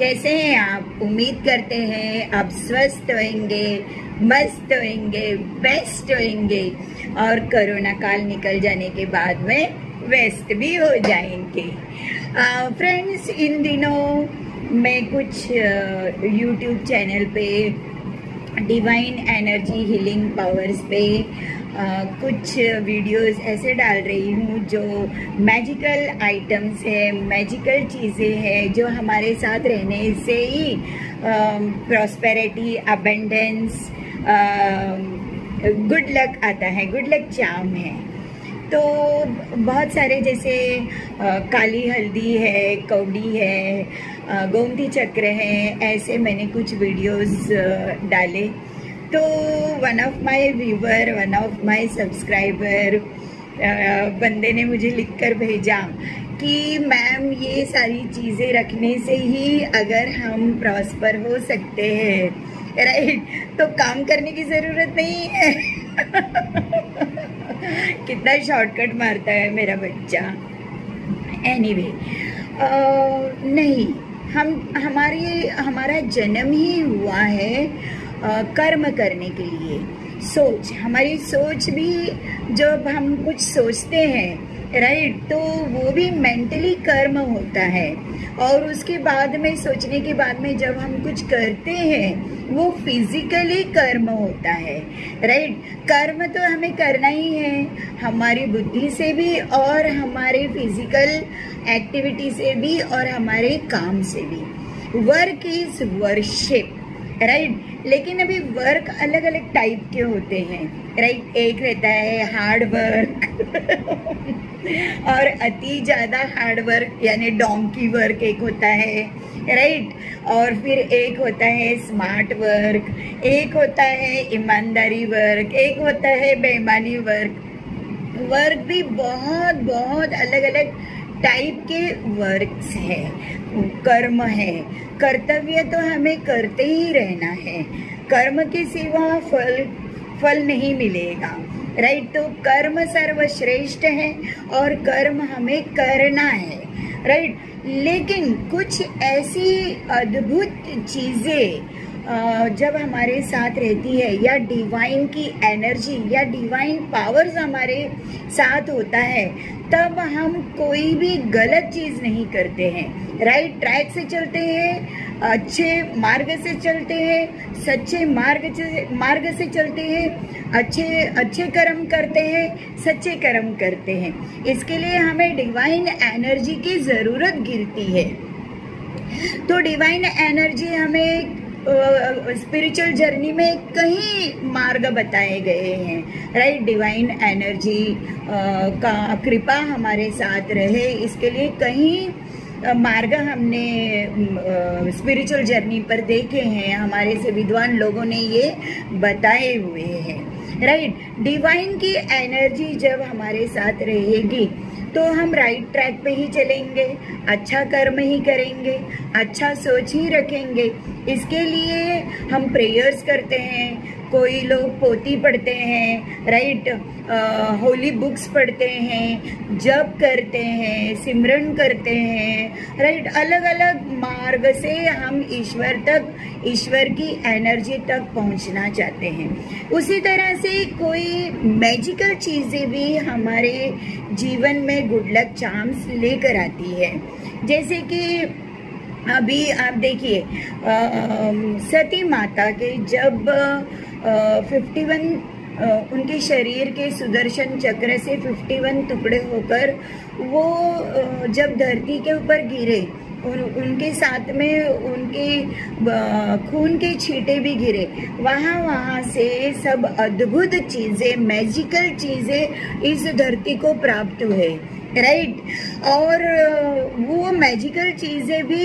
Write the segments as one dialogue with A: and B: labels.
A: कैसे हैं आप? उम्मीद करते हैं आप स्वस्थ होंगे, मस्त होंगे, बेस्ट होंगे और कोरोना काल निकल जाने के बाद में वेस्ट भी हो जाएंगे। फ्रेंड्स, इन दिनों मैं कुछ यूट्यूब चैनल पे डिवाइन एनर्जी हीलिंग पावर्स पे कुछ वीडियोस ऐसे डाल रही हूँ जो मैजिकल आइटम्स है, मैजिकल चीज़ें हैं जो हमारे साथ रहने से ही प्रॉस्पेरिटी, अबेंडेंस, गुड लक आता है, गुड लक चार्म है। तो बहुत सारे जैसे काली हल्दी है, कौड़ी है, गोमती चक्र है, ऐसे मैंने कुछ वीडियोस डाले। तो one of my viewer, one of my subscriber बंदे ने मुझे लिखकर भेजा कि मैम ये सारी चीज़ें रखने से ही अगर हम प्रॉस्पर हो सकते हैं, राइट, तो काम करने की ज़रूरत नहीं है। कितना शॉर्टकट मारता है मेरा बच्चा। एनीवे, नहीं, हमारा जन्म ही हुआ है कर्म करने के लिए। सोच, हमारी सोच भी, जब हम कुछ सोचते हैं, राइट, तो वो भी मेंटली कर्म होता है। और उसके बाद में, सोचने के बाद में जब हम कुछ करते हैं वो फिजिकली कर्म होता है, राइट। कर्म तो हमें करना ही है, हमारी बुद्धि से भी और हमारे फिजिकल एक्टिविटी से भी और हमारे काम से भी। Work is worship, right. लेकिन अभी वर्क अलग अलग टाइप के होते हैं, राइट। एक रहता है हार्ड वर्क और अति ज़्यादा हार्ड वर्क यानी डोंकी वर्क एक होता है, राइट। और फिर एक होता है स्मार्ट वर्क, एक होता है ईमानदारी वर्क, एक होता है बेईमानी वर्क। वर्क भी बहुत बहुत अलग अलग टाइप के वर्क्स है, कर्म है। कर्तव्य तो हमें करते ही रहना है, कर्म के सिवा फल नहीं मिलेगा, राइट। तो कर्म सर्वश्रेष्ठ है और कर्म हमें करना है, राइट। लेकिन कुछ ऐसी अद्भुत चीज़ें जब हमारे साथ रहती है, या डिवाइन की एनर्जी या डिवाइन पावर्स हमारे साथ होता है, तब हम कोई भी गलत चीज़ नहीं करते हैं, राइट ट्रैक से चलते हैं, अच्छे मार्ग से चलते हैं, सच्चे मार्ग से चलते हैं, अच्छे कर्म करते हैं, सच्चे कर्म करते हैं। इसके लिए हमें डिवाइन एनर्जी की ज़रूरत गिरती है। तो डिवाइन एनर्जी हमें स्पिरिचुअल जर्नी में कई मार्ग बताए गए हैं, राइट। डिवाइन एनर्जी का कृपा हमारे साथ रहे, इसके लिए कई मार्ग हमने स्पिरिचुअल जर्नी पर देखे हैं, हमारे से विद्वान लोगों ने ये बताए हुए हैं, राइट। डिवाइन की एनर्जी जब हमारे साथ रहेगी तो हम राइट ट्रैक पे ही चलेंगे, अच्छा कर्म ही करेंगे, अच्छा सोच ही रखेंगे। इसके लिए हम प्रेयर्स करते हैं, कोई लोग पोथी पढ़ते हैं, राइट, होली बुक्स पढ़ते हैं, जप करते हैं, सिमरन करते हैं, राइट। अलग अलग मार्ग से हम ईश्वर की एनर्जी तक पहुंचना चाहते हैं। उसी तरह से कोई मैजिकल चीज़ें भी हमारे जीवन में गुड लक चार्म्स लेकर आती है। जैसे कि अभी आप देखिए, सती माता के जब 51 उनके शरीर के सुदर्शन चक्र से 51 टुकड़े होकर वो जब धरती के ऊपर गिरे, उनके साथ में उनके खून के छींटे भी गिरे, वहाँ से सब अद्भुत चीज़ें, मैजिकल चीज़ें इस धरती को प्राप्त हुए, राइट। और वो मैजिकल चीज़ें भी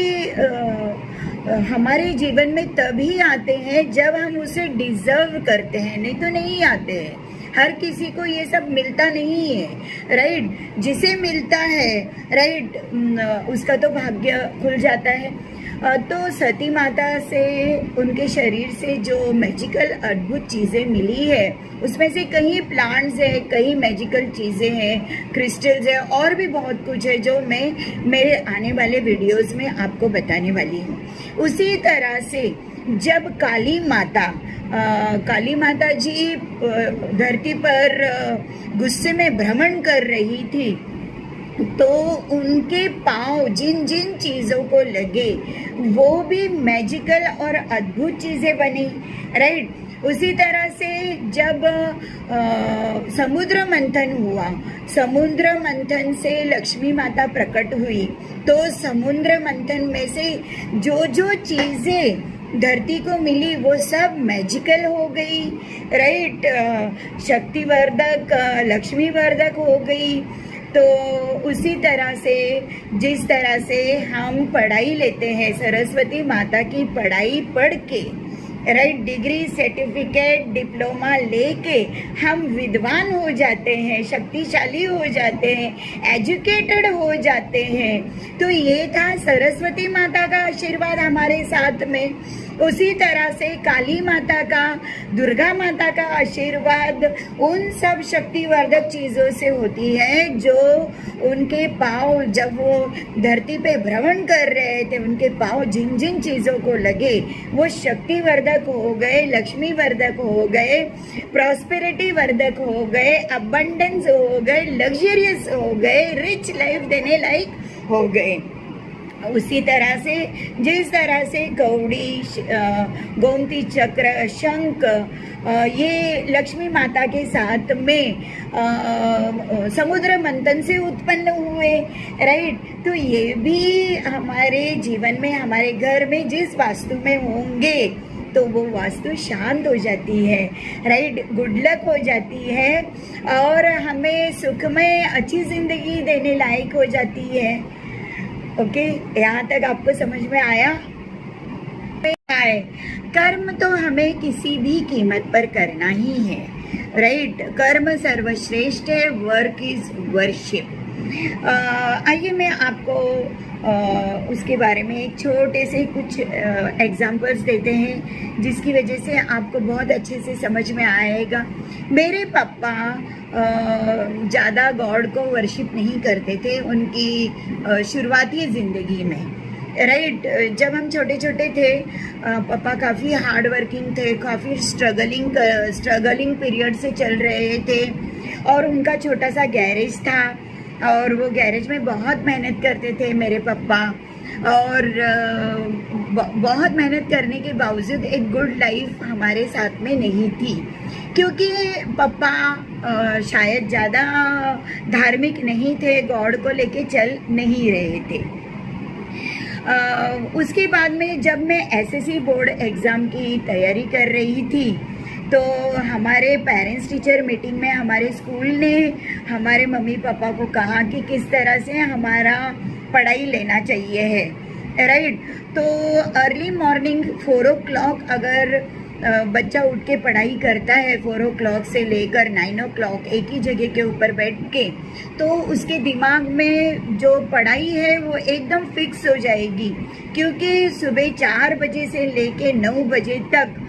A: हमारे जीवन में तभी आते हैं जब हम उसे डिज़र्व करते हैं, नहीं तो नहीं आते हैं। हर किसी को ये सब मिलता नहीं है, राइट। जिसे मिलता है, राइट, उसका तो भाग्य खुल जाता है। तो सती माता से, उनके शरीर से जो मैजिकल अद्भुत चीज़ें मिली है, उसमें से कई प्लांट्स है, कई मैजिकल चीज़ें हैं, क्रिस्टल्स है, और भी बहुत कुछ है जो मैं मेरे आने वाले वीडियोस में आपको बताने वाली हूँ। उसी तरह से जब काली माता जी धरती पर गुस्से में भ्रमण कर रही थी, तो उनके पाँव जिन जिन चीज़ों को लगे वो भी मैजिकल और अद्भुत चीज़ें बनी, राइट। उसी तरह से जब समुद्र मंथन हुआ, समुद्र मंथन से लक्ष्मी माता प्रकट हुई, तो समुद्र मंथन में से जो जो चीज़ें धरती को मिली वो सब मैजिकल हो गई, राइट। शक्तिवर्धक, लक्ष्मीवर्धक हो गई। तो उसी तरह से जिस तरह से हम पढ़ाई लेते हैं, सरस्वती माता की पढ़ाई पढ़ के, राइट, डिग्री, सर्टिफिकेट, डिप्लोमा लेके हम विद्वान हो जाते हैं, शक्तिशाली हो जाते हैं, एजुकेटेड हो जाते हैं। तो ये था सरस्वती माता का आशीर्वाद हमारे साथ में। उसी तरह से काली माता का, दुर्गा माता का आशीर्वाद उन सब शक्तिवर्धक चीज़ों से होती है जो उनके पाँव जब वो धरती पे भ्रमण कर रहे थे, उनके पाँव जिन जिन चीज़ों को लगे वो शक्तिवर्धक हो गए, लक्ष्मीवर्धक हो गए, प्रॉस्पेरिटी वर्धक हो गए, अबंडेंस हो गए, लग्जरियस हो गए, रिच लाइफ देने लायक हो गए। उसी तरह से जिस तरह से कौड़ी, गोमती चक्र, शंख, ये लक्ष्मी माता के साथ में समुद्र मंथन से उत्पन्न हुए, राइट। तो ये भी हमारे जीवन में, हमारे घर में जिस वास्तु में होंगे तो वो वास्तु शांत हो जाती है, राइट, गुड लक हो जाती है और हमें सुखमय अच्छी जिंदगी देने लायक हो जाती है। ओके, यहाँ तक आपको समझ में आया? कर्म तो हमें किसी भी कीमत पर करना ही है, राइट। कर्म सर्वश्रेष्ठ है, वर्क इज वर्शिप। आइए मैं आपको उसके बारे में एक छोटे से कुछ एग्जाम्पल्स देते हैं जिसकी वजह से आपको बहुत अच्छे से समझ में आएगा। मेरे पापा ज़्यादा गॉड को वर्शिप नहीं करते थे उनकी शुरुआती ज़िंदगी में, राइट। जब हम छोटे छोटे थे, पापा काफ़ी हार्ड वर्किंग थे, काफ़ी स्ट्रगलिंग पीरियड से चल रहे थे और उनका छोटा सा गैरेज था और वो गैरेज में बहुत मेहनत करते थे मेरे पापा। और बहुत मेहनत करने के बावजूद एक गुड लाइफ हमारे साथ में नहीं थी क्योंकि पापा शायद ज़्यादा धार्मिक नहीं थे, गॉड को लेके चल नहीं रहे थे। उसके बाद में जब मैं एसएससी बोर्ड एग्ज़ाम की तैयारी कर रही थी तो हमारे पेरेंट्स टीचर मीटिंग में हमारे स्कूल ने हमारे मम्मी पापा को कहा कि किस तरह से हमारा पढ़ाई लेना चाहिए है, राइट। तो अर्ली मॉर्निंग 4 o'clock अगर बच्चा उठ के पढ़ाई करता है 4 o'clock से लेकर 9 o'clock एक ही जगह के ऊपर बैठ के, तो उसके दिमाग में जो पढ़ाई है वो एकदम फिक्स हो जाएगी क्योंकि सुबह 4 बजे से लेके 9 बजे तक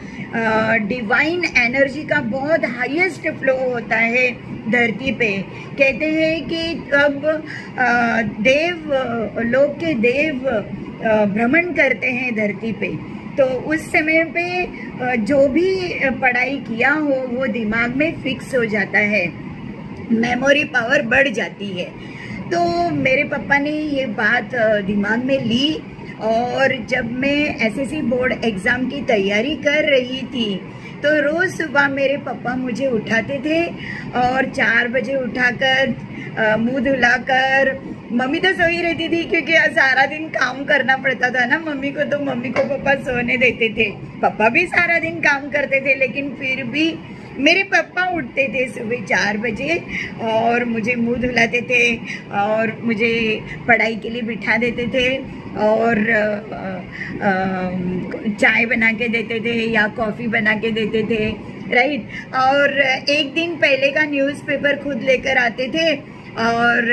A: डिवाइन एनर्जी का बहुत हाईएस्ट फ्लो होता है धरती पे। कहते हैं कि अब देव लोक के देव भ्रमण करते हैं धरती पे, तो उस समय पे जो भी पढ़ाई किया हो वो दिमाग में फिक्स हो जाता है, मेमोरी पावर बढ़ जाती है। तो मेरे पापा ने ये बात दिमाग में ली और जब मैं एसएससी बोर्ड एग्ज़ाम की तैयारी कर रही थी तो रोज़ सुबह मेरे पापा मुझे उठाते थे और 4 बजे उठाकर मुंह धुलाकर, मम्मी तो सोई रहती थी क्योंकि सारा दिन काम करना पड़ता था ना मम्मी को, तो मम्मी को पापा सोने देते थे। पापा भी सारा दिन काम करते थे लेकिन फिर भी मेरे पापा उठते थे सुबह 4 बजे और मुझे मुंह धुलाते थे और मुझे पढ़ाई के लिए बिठा देते थे और चाय बना के देते थे या कॉफ़ी बना के देते थे, राइट। और एक दिन पहले का न्यूज़पेपर खुद लेकर आते थे और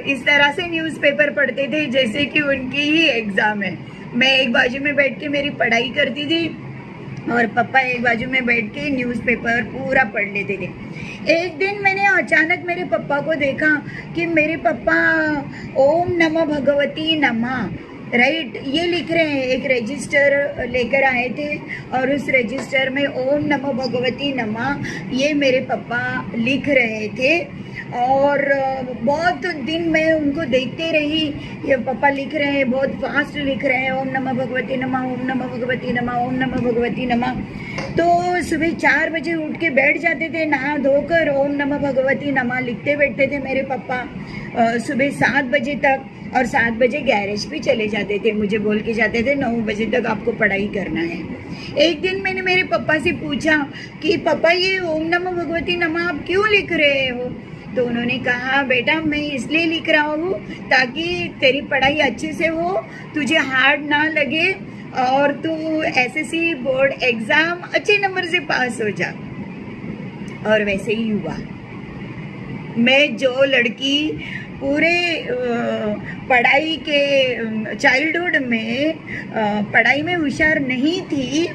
A: इस तरह से न्यूज़पेपर पढ़ते थे जैसे कि उनकी ही एग्ज़ाम है। मैं एक बाजू में बैठ के मेरी पढ़ाई करती थी और पापा एक बाजू में बैठ के न्यूज़पेपर पूरा पढ़ लेते थे। एक दिन मैंने अचानक मेरे पापा को देखा कि मेरे पापा ओम नमो भगवती नमः राइट, ये लिख रहे हैं, एक रजिस्टर लेकर आए थे और उस रजिस्टर में ओम नमो भगवती नमः ये मेरे पापा लिख रहे थे। और बहुत दिन मैं उनको देखते रही, ये पापा लिख रहे हैं, बहुत फास्ट लिख रहे हैं, ओम नमः भगवती नमः, ओम नमः भगवती नमः, ओम नमः भगवती नमः। तो सुबह 4 बजे उठ के बैठ जाते थे, नहा धोकर ओम नमः भगवती नमः लिखते बैठते थे मेरे पापा सुबह 7 बजे तक। और 7 बजे गैरेज भी चले जाते थे, मुझे बोल के जाते थे 9 बजे तक आपको पढ़ाई करना है। एक दिन मैंने मेरे पापा से पूछा कि पापा ये ओम नमः भगवती नमः आप क्यों लिख रहे हो? तो उन्होंने कहा बेटा मैं इसलिए लिख रहा हूँ ताकि तेरी पढ़ाई अच्छे से हो, तुझे हार्ड ना लगे और तू एसएससी बोर्ड एग्ज़ाम अच्छे नंबर से पास हो जा। और वैसे ही हुआ। मैं जो लड़की पूरे पढ़ाई के चाइल्डहुड में पढ़ाई में होशियार नहीं थी,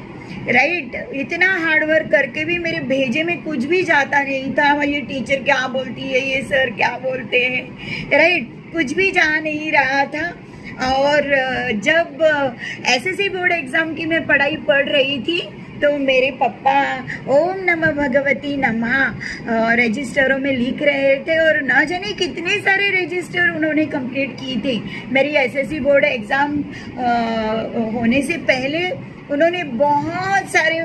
A: राइट, इतना हार्ड वर्क करके भी मेरे भेजे में कुछ भी जाता नहीं था। ये टीचर क्या बोलती है, ये सर क्या बोलते हैं, राइट, कुछ भी जा नहीं रहा था। और जब एसएससी बोर्ड एग्ज़ाम की मैं पढ़ाई पढ़ रही थी तो मेरे पापा ओम नमः भगवती नमः रजिस्टरों में लिख रहे थे और ना जाने कितने सारे रजिस्टर उन्होंने कंप्लीट किए थे। मेरी एसएससी बोर्ड एग्ज़ाम होने से पहले उन्होंने बहुत सारे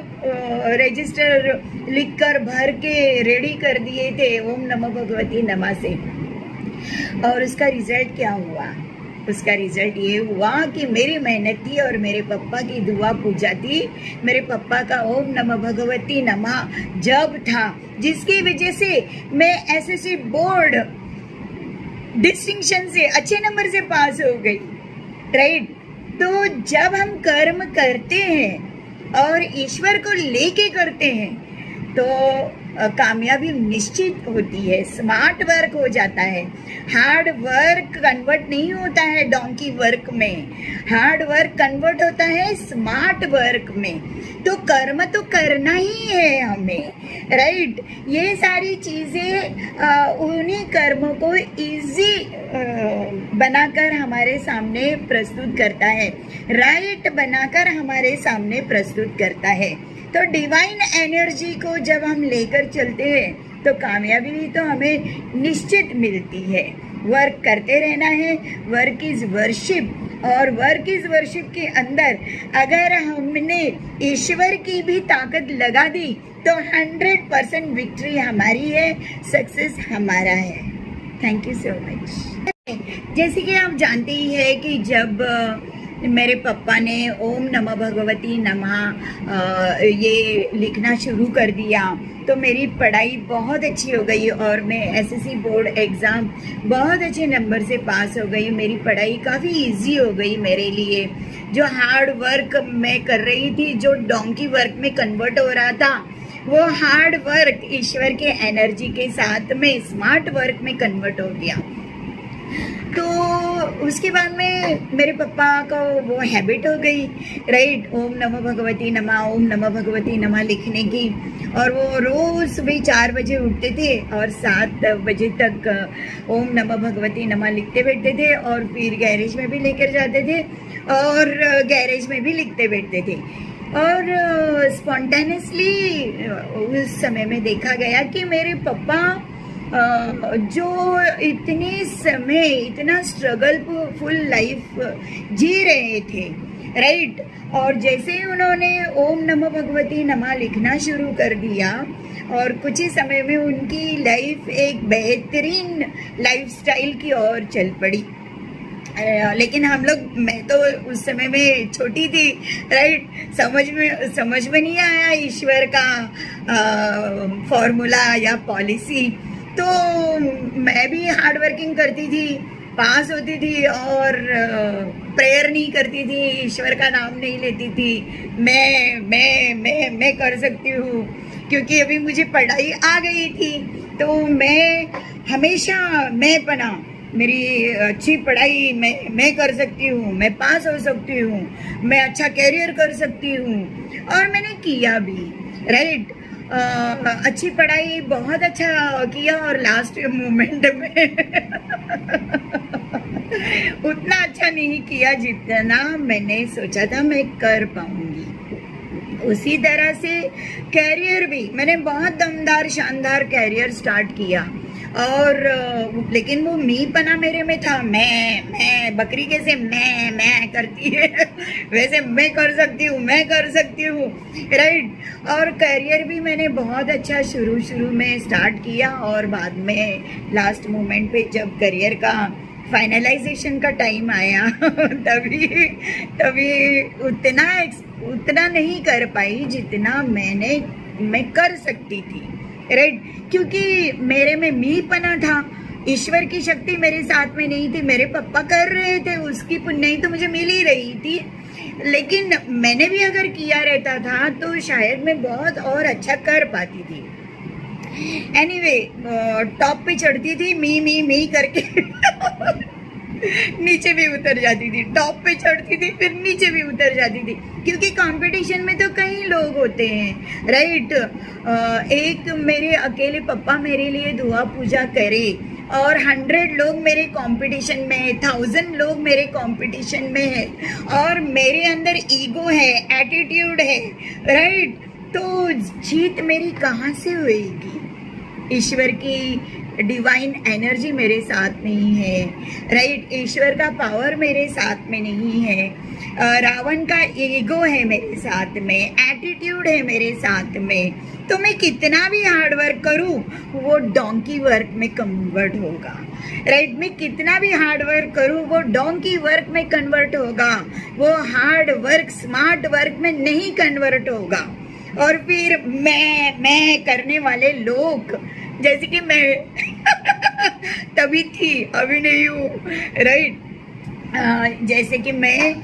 A: रजिस्टर लिखकर भर के रेडी कर दिए थे ओम नमः भगवती नमः से। और उसका रिजल्ट क्या हुआ? उसका रिजल्ट ये हुआ कि मेरी मेहनत थी और मेरे पापा की दुआ पूजा थी, मेरे पापा का ओम नमः भगवती नमः जब था, जिसकी वजह से मैं एसएससी बोर्ड डिस्टिंक्शन से अच्छे नंबर से पास हो गई, राइट। तो जब हम कर्म करते हैं और ईश्वर को लेके करते हैं तो कामयाबी निश्चित होती है। स्मार्ट वर्क हो जाता है, हार्ड वर्क कन्वर्ट नहीं होता है डोंकी वर्क में, हार्ड वर्क कन्वर्ट होता है स्मार्ट वर्क में। तो कर्म तो करना ही है हमें, राइट। ये सारी चीज़ें उन्हीं कर्मों को इजी बनाकर हमारे सामने प्रस्तुत करता है, राइट बनाकर हमारे सामने प्रस्तुत करता है। तो डिवाइन एनर्जी को जब हम लेकर चलते हैं तो कामयाबी तो हमें निश्चित मिलती है। वर्क करते रहना है, वर्क इज़ वर्शिप, और वर्क इज़ वर्शिप के अंदर अगर हमने ईश्वर की भी ताकत लगा दी तो 100% विक्ट्री हमारी है, सक्सेस हमारा है। Thank you so much. जैसे कि आप जानते ही है कि जब मेरे पापा ने ओम नमः भगवती नमः ये लिखना शुरू कर दिया तो मेरी पढ़ाई बहुत अच्छी हो गई और मैं एसएससी बोर्ड एग्ज़ाम बहुत अच्छे नंबर से पास हो गई। मेरी पढ़ाई काफ़ी इजी हो गई मेरे लिए। जो हार्ड वर्क मैं कर रही थी, जो डोंकी वर्क में कन्वर्ट हो रहा था, वो हार्ड वर्क ईश्वर के एनर्जी के साथ में स्मार्ट वर्क में कन्वर्ट हो गया। तो उसके बाद में मेरे पापा को वो हैबिट हो गई, राइट, ओम नमः भगवती नमः, ओम नमः भगवती नमः लिखने की। और वो रोज़ सुबह 4 बजे उठते थे और 7 बजे तक ओम नमः भगवती नमः लिखते बैठते थे और फिर गैरेज में भी लेकर जाते थे और गैरेज में भी लिखते बैठते थे। और स्पॉन्टेनियसली उस समय में देखा गया कि मेरे पापा जो इतने समय इतना स्ट्रगलफुल लाइफ जी रहे थे, राइट, और जैसे ही उन्होंने ओम नमः भगवती नमः लिखना शुरू कर दिया और कुछ ही समय में उनकी लाइफ एक बेहतरीन लाइफस्टाइल की ओर चल पड़ी। लेकिन हम लोग, मैं तो उस समय में छोटी थी, राइट, समझ में नहीं आया ईश्वर का फॉर्मूला या पॉलिसी। तो मैं भी हार्ड वर्किंग करती थी, पास होती थी और प्रेयर नहीं करती थी, ईश्वर का नाम नहीं लेती थी। मैं कर सकती हूँ क्योंकि अभी मुझे पढ़ाई आ गई थी। तो मैं हमेशा मैं बना, मेरी अच्छी पढ़ाई मैं कर सकती हूँ, मैं पास हो सकती हूँ, मैं अच्छा कैरियर कर सकती हूँ, और मैंने किया भी, राइट। अच्छी पढ़ाई बहुत अच्छा किया और लास्ट मोमेंट में उतना अच्छा नहीं किया जितना मैंने सोचा था मैं कर पाऊंगी। उसी तरह से कैरियर भी मैंने बहुत दमदार शानदार कैरियर स्टार्ट किया, और लेकिन वो मी पना मेरे में था। मैं बकरी कैसे मैं करती है वैसे मैं कर सकती हूँ राइट। और करियर भी मैंने बहुत अच्छा शुरू में स्टार्ट किया, और बाद में लास्ट मोमेंट पे जब करियर का फाइनलाइजेशन का टाइम आया तभी उतना नहीं कर पाई जितना मैं कर सकती थी राइट। क्योंकि मेरे में मी पना था, ईश्वर की शक्ति मेरे साथ में नहीं थी। मेरे पापा कर रहे थे, उसकी पुण्य तो मुझे मिल ही रही थी, लेकिन मैंने भी अगर किया रहता था तो शायद मैं बहुत और अच्छा कर पाती थी। एनीवे, टॉप पे चढ़ती थी मी करके नीचे भी उतर जाती थी, टॉप पे चढ़ती थी फिर नीचे भी उतर जाती थी, क्योंकि कंपटीशन में तो कई लोग होते हैं राइट। एक मेरे अकेले पापा मेरे लिए दुआ पूजा करे और 100 लोग मेरे कंपटीशन में है, 1000 लोग मेरे कंपटीशन में है, और मेरे अंदर ईगो है, एटीट्यूड है राइट, तो जीत मेरी कहाँ से होएगी? ईश्वर की डिवाइन एनर्जी मेरे साथ नहीं है राइट, ईश्वर का पावर मेरे साथ में नहीं है, रावण का ईगो है मेरे साथ में, एटीट्यूड है मेरे साथ में, तो मैं कितना भी हार्ड वर्क करूं वो डोंकी वर्क में कन्वर्ट होगा राइट। मैं कितना भी हार्ड वर्क करूं वो डोंकी वर्क में कन्वर्ट होगा, वो हार्ड वर्क स्मार्ट वर्क में नहीं कन्वर्ट होगा। और फिर मैं करने वाले लोग, जैसे कि मैं तभी थी अभी नहीं हूँ राइट। जैसे कि मैं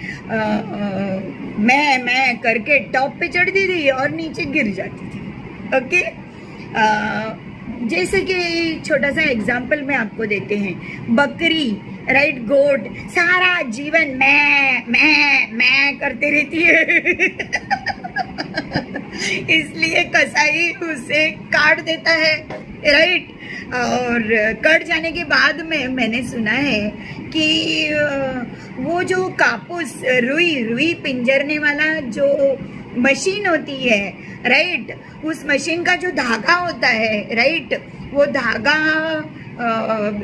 A: करके टॉप पे चढ़ती थी और नीचे गिर जाती थी ओके। जैसे कि छोटा सा एग्जाम्पल में आपको देते हैं, बकरी राइट, गोट सारा जीवन मैं करते रहती है इसलिए कसाई उसे काट देता है राइट। और कट जाने के बाद में मैंने सुना है कि वो जो कापूस रुई पिंजरने वाला जो मशीन होती है राइट, उस मशीन का जो धागा होता है राइट, वो धागा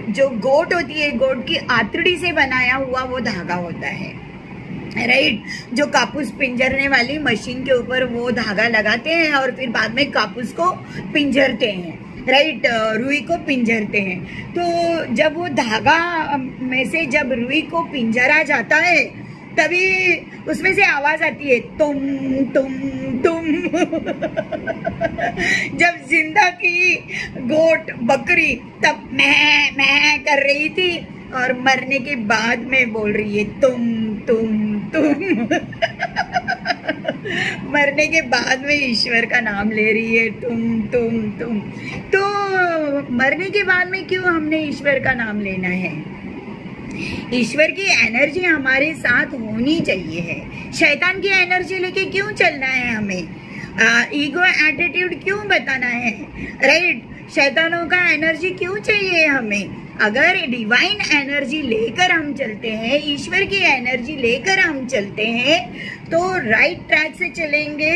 A: जो गोट होती है, गोट की आंतड़ी से बनाया हुआ वो धागा होता है राइट, जो कापूस पिंजरने वाली मशीन के ऊपर वो धागा लगाते हैं और फिर बाद में कापूस को पिंजरते हैं राइट, रुई को पिंजरते हैं। तो जब वो धागा में से जब रुई को पिंजरा जाता है तभी उसमें से आवाज आती है तुम जब जिंदा थी गोट बकरी तब मैं कर रही थी, और मरने के बाद में बोल रही है तुम मरने के बाद में ईश्वर का नाम ले रही है तुम। तो मरने के बाद में क्यों हमने ईश्वर का नाम लेना है? ईश्वर की एनर्जी हमारे साथ होनी चाहिए है, शैतान की एनर्जी लेके क्यों चलना है हमें? ईगो एटीट्यूड क्यों बताना है राइट? शैतानों का एनर्जी क्यों चाहिए हमें? अगर डिवाइन एनर्जी लेकर हम चलते हैं, ईश्वर की एनर्जी लेकर हम चलते हैं तो राइट ट्रैक से चलेंगे,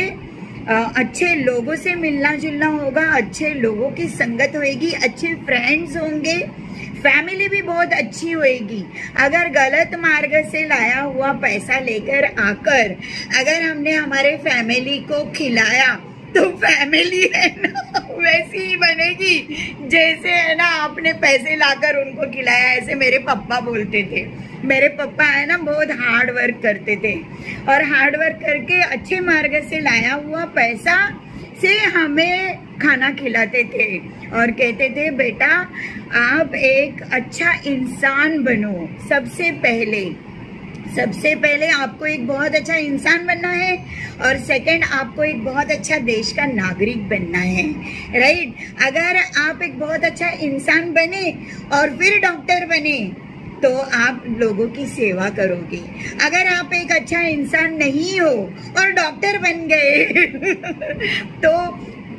A: अच्छे लोगों से मिलना जुलना होगा, अच्छे लोगों की संगत होएगी, अच्छे फ्रेंड्स होंगे, फैमिली भी बहुत अच्छी होएगी। अगर गलत मार्ग से लाया हुआ पैसा लेकर आकर अगर हमने हमारे फैमिली को खिलाया तो फैमिली है ना वैसी ही बनेगी जैसे है ना आपने पैसे लाकर उनको खिलाया। ऐसे मेरे पापा बोलते थे, मेरे पापा है ना बहुत हार्ड वर्क करते थे और हार्ड वर्क करके अच्छे मार्ग से लाया हुआ पैसा से हमें खाना खिलाते थे और कहते थे बेटा आप एक अच्छा इंसान बनो। सबसे पहले आपको एक बहुत अच्छा इंसान बनना है और सेकंड आपको एक बहुत अच्छा देश का नागरिक बनना है राइट। अगर आप एक बहुत अच्छा इंसान बने और फिर डॉक्टर बने तो आप लोगों की सेवा करोगे। अगर आप एक अच्छा इंसान नहीं हो और डॉक्टर बन गए तो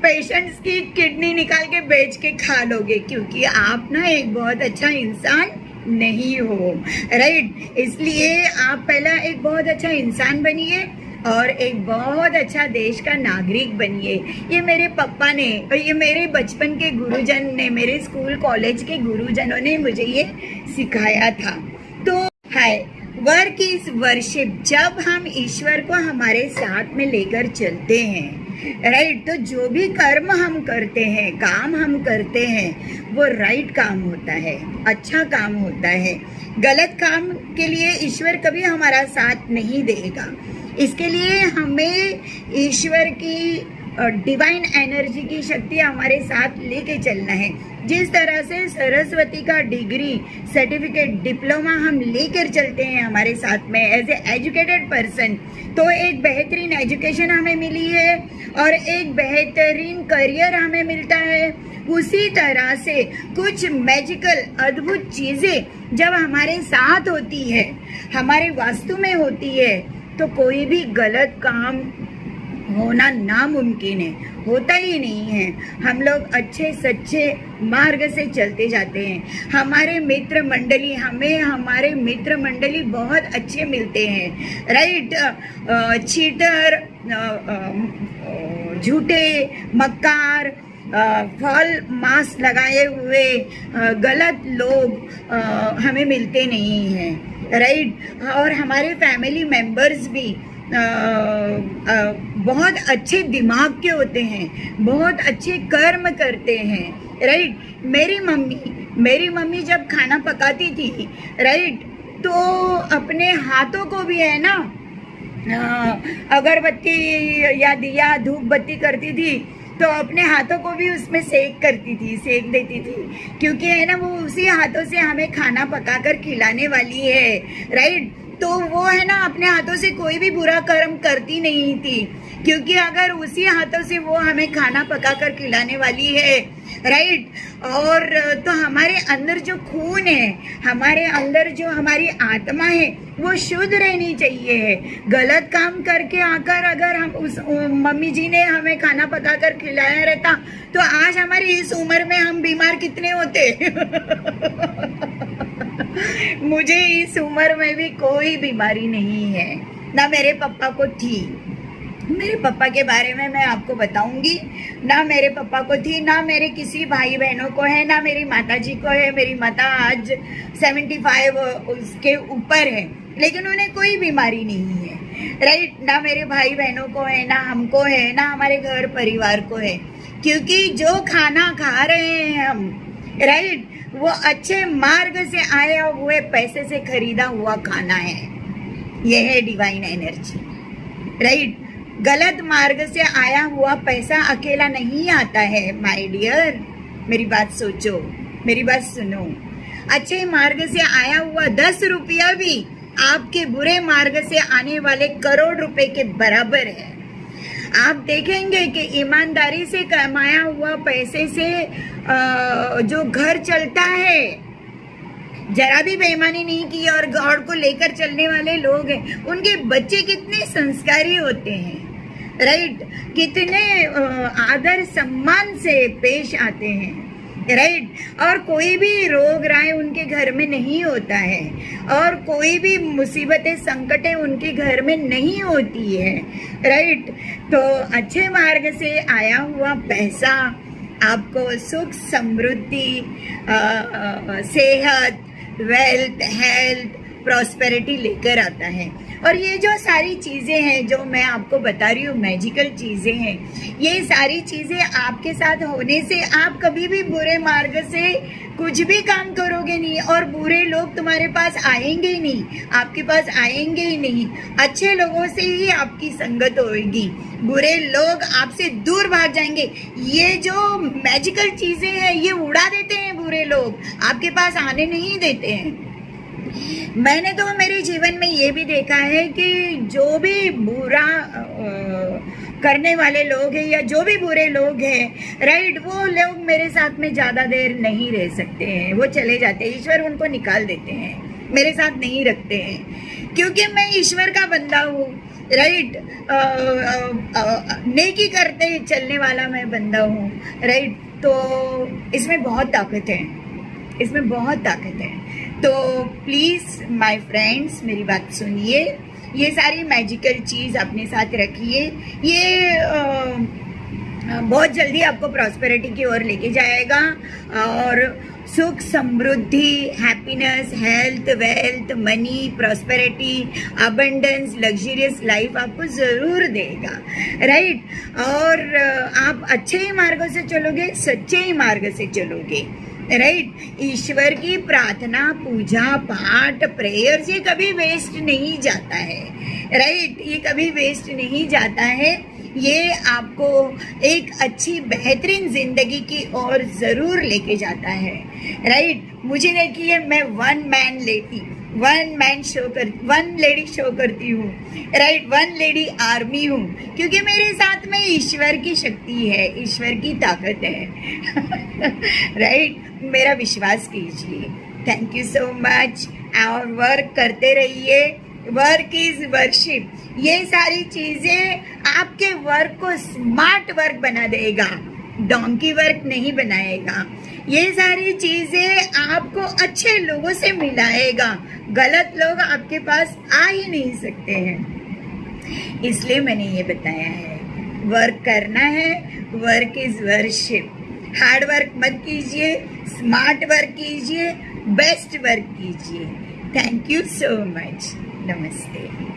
A: पेशेंट्स की किडनी निकाल के बेच के खा लोगे, क्योंकि आप ना एक बहुत अच्छा इंसान नहीं हो, राइट। इसलिए आप पहला एक बहुत अच्छा इंसान बनिए और एक बहुत अच्छा देश का नागरिक बनिए। ये मेरे पापा ने और ये मेरे बचपन के गुरुजन ने, मेरे स्कूल कॉलेज के गुरुजनों ने मुझे ये सिखाया था। तो हाय, वर्क इज वर्शिप। जब हम ईश्वर को हमारे साथ में लेकर चलते हैं, राइट, तो जो भी कर्म हम करते हैं, काम हम करते हैं, वो राइट काम होता है, अच्छा काम होता है। गलत काम के लिए ईश्वर कभी हमारा साथ नहीं देगा। इसके लिए हमें ईश्वर की डिवाइन एनर्जी की शक्ति हमारे साथ लेके चलना है। जिस तरह से सरस्वती का डिग्री, सर्टिफिकेट, डिप्लोमा हम लेकर चलते हैं हमारे साथ में एज ए एजुकेटेड पर्सन, तो एक बेहतरीन एजुकेशन हमें मिली है और एक बेहतरीन करियर हमें मिलता है। उसी तरह से कुछ मैजिकल अद्भुत चीज़ें जब हमारे साथ होती है, हमारे वास्तु में होती है, तो कोई भी गलत काम होना नामुमकिन है, होता ही नहीं है। हम लोग अच्छे सच्चे मार्ग से चलते जाते हैं। हमारे मित्र मंडली बहुत अच्छे मिलते हैं, राइट। चीटर, झूठे, मक्कार, फॉल मास्क लगाए हुए गलत लोग हमें मिलते नहीं हैं, राइट। और हमारे फैमिली मेंबर्स भी बहुत अच्छे दिमाग के होते हैं, बहुत अच्छे कर्म करते हैं, राइट। मेरी मम्मी जब खाना पकाती थी, राइट, तो अपने हाथों को भी है ना अगरबत्ती या दिया धूप बत्ती करती थी, तो अपने हाथों को भी उसमें सेक देती थी, क्योंकि है ना वो उसी हाथों से हमें खाना पकाकर खिलाने वाली है, राइट। तो वो है ना अपने हाथों से कोई भी बुरा कर्म करती नहीं थी, क्योंकि अगर उसी हाथों से वो हमें खाना पकाकर खिलाने वाली है, राइट। और तो हमारे अंदर जो खून है, हमारे अंदर जो हमारी आत्मा है, वो शुद्ध रहनी चाहिए। गलत काम करके आकर अगर हम उस मम्मी जी ने हमें खाना पकाकर खिलाया रहता, तो आज हमारी इस उम्र में हम बीमार कितने होते। मुझे इस उम्र में भी कोई बीमारी नहीं है, ना मेरे पापा को थी। मेरे पापा के बारे में मैं आपको बताऊंगी, ना मेरे पापा को थी, ना मेरे किसी भाई बहनों को है, ना मेरी माता जी को है। मेरी माता आज 75 उसके ऊपर है, लेकिन उन्हें कोई बीमारी नहीं है, राइट। ना मेरे भाई बहनों को है, ना हमको है, ना हमारे घर परिवार को है, क्योंकि जो खाना खा रहे हैं हम, राइट, वो अच्छे मार्ग से आए हुए पैसे से खरीदा हुआ खाना है। यह है डिवाइन एनर्जी, राइट। गलत मार्ग से आया हुआ पैसा अकेला नहीं आता है माय डियर। मेरी बात सोचो, मेरी बात सुनो। अच्छे मार्ग से आया हुआ 10 रुपया भी आपके बुरे मार्ग से आने वाले करोड़ रुपए के बराबर है। आप देखेंगे कि ईमानदारी से कमाया हुआ पैसे से जो घर चलता है, जरा भी बेईमानी नहीं की और गॉड को लेकर चलने वाले लोग हैं, उनके बच्चे कितने संस्कारी होते हैं, राइट। कितने आदर सम्मान से पेश आते हैं, राइट। और कोई भी रोग राय उनके घर में नहीं होता है, और कोई भी मुसीबतें संकटें उनके घर में नहीं होती है, राइट। तो अच्छे मार्ग से आया हुआ पैसा आपको सुख, समृद्धि, सेहत, वेल्थ, हेल्थ, प्रॉस्पेरिटी लेकर आता है। और ये जो सारी चीज़ें हैं जो मैं आपको बता रही हूँ, मैजिकल चीज़ें हैं, ये सारी चीज़ें आपके साथ होने से आप कभी भी बुरे मार्ग से कुछ भी काम करोगे नहीं, और बुरे लोग तुम्हारे पास आएंगे ही नहीं, आपके पास आएंगे ही नहीं। अच्छे लोगों से ही आपकी संगत होगी, बुरे लोग आपसे दूर भाग जाएंगे। ये जो मैजिकल चीज़ें हैं ये उड़ा देते हैं बुरे लोग, आपके पास आने नहीं देते हैं। मैंने तो मेरे जीवन में ये भी देखा है कि जो भी बुरा करने वाले लोग हैं या जो भी बुरे लोग हैं, राइट, वो लोग मेरे साथ में ज़्यादा देर नहीं रह सकते हैं, वो चले जाते हैं, ईश्वर उनको निकाल देते हैं, मेरे साथ नहीं रखते हैं, क्योंकि मैं ईश्वर का बंदा हूँ, राइट। नेकी करते चलने वाला मैं बंदा हूँ, राइट। तो इसमें बहुत ताकत है, इसमें बहुत ताकत है। तो प्लीज़ माय फ्रेंड्स मेरी बात सुनिए, ये सारी मैजिकल चीज़ अपने साथ रखिए। ये बहुत जल्दी आपको प्रॉस्पेरिटी की ओर लेके जाएगा और सुख, समृद्धि, happiness, health, wealth, money, prosperity, abundance, luxurious life आपको ज़रूर देगा, राइट। और आप अच्छे ही मार्गों से चलोगे, सच्चे ही मार्ग से चलोगे, राइट। ईश्वर की प्रार्थना, पूजा पाठ, प्रेयर्स ये कभी वेस्ट नहीं जाता है, राइट। ये कभी वेस्ट नहीं जाता है। ये आपको एक अच्छी बेहतरीन जिंदगी की ओर ज़रूर लेके जाता है, राइट। मुझे देखिए, मैं वन लेडी शो करती हूँ, राइट, वन लेडी आर्मी हूँ, क्योंकि मेरे साथ में ईश्वर की शक्ति है, ईश्वर की ताकत है, राइट। मेरा विश्वास कीजिए। Thank you so much. और वर्क करते रहिए। Work is worship. ये सारी चीज़ें आपके वर्क को स्मार्ट वर्क बना देगा, डोंकी वर्क नहीं बनाएगा। ये सारी चीज़ें आपको अच्छे लोगों से मिलाएगा, गलत लोग आपके पास आ ही नहीं सकते हैं। इसलिए मैंने ये बताया है, वर्क करना है, work is worship. Hard work मत कीजिए, स्मार्ट वर्क कीजिए, बेस्ट वर्क कीजिए। Thank you so much. नमस्ते।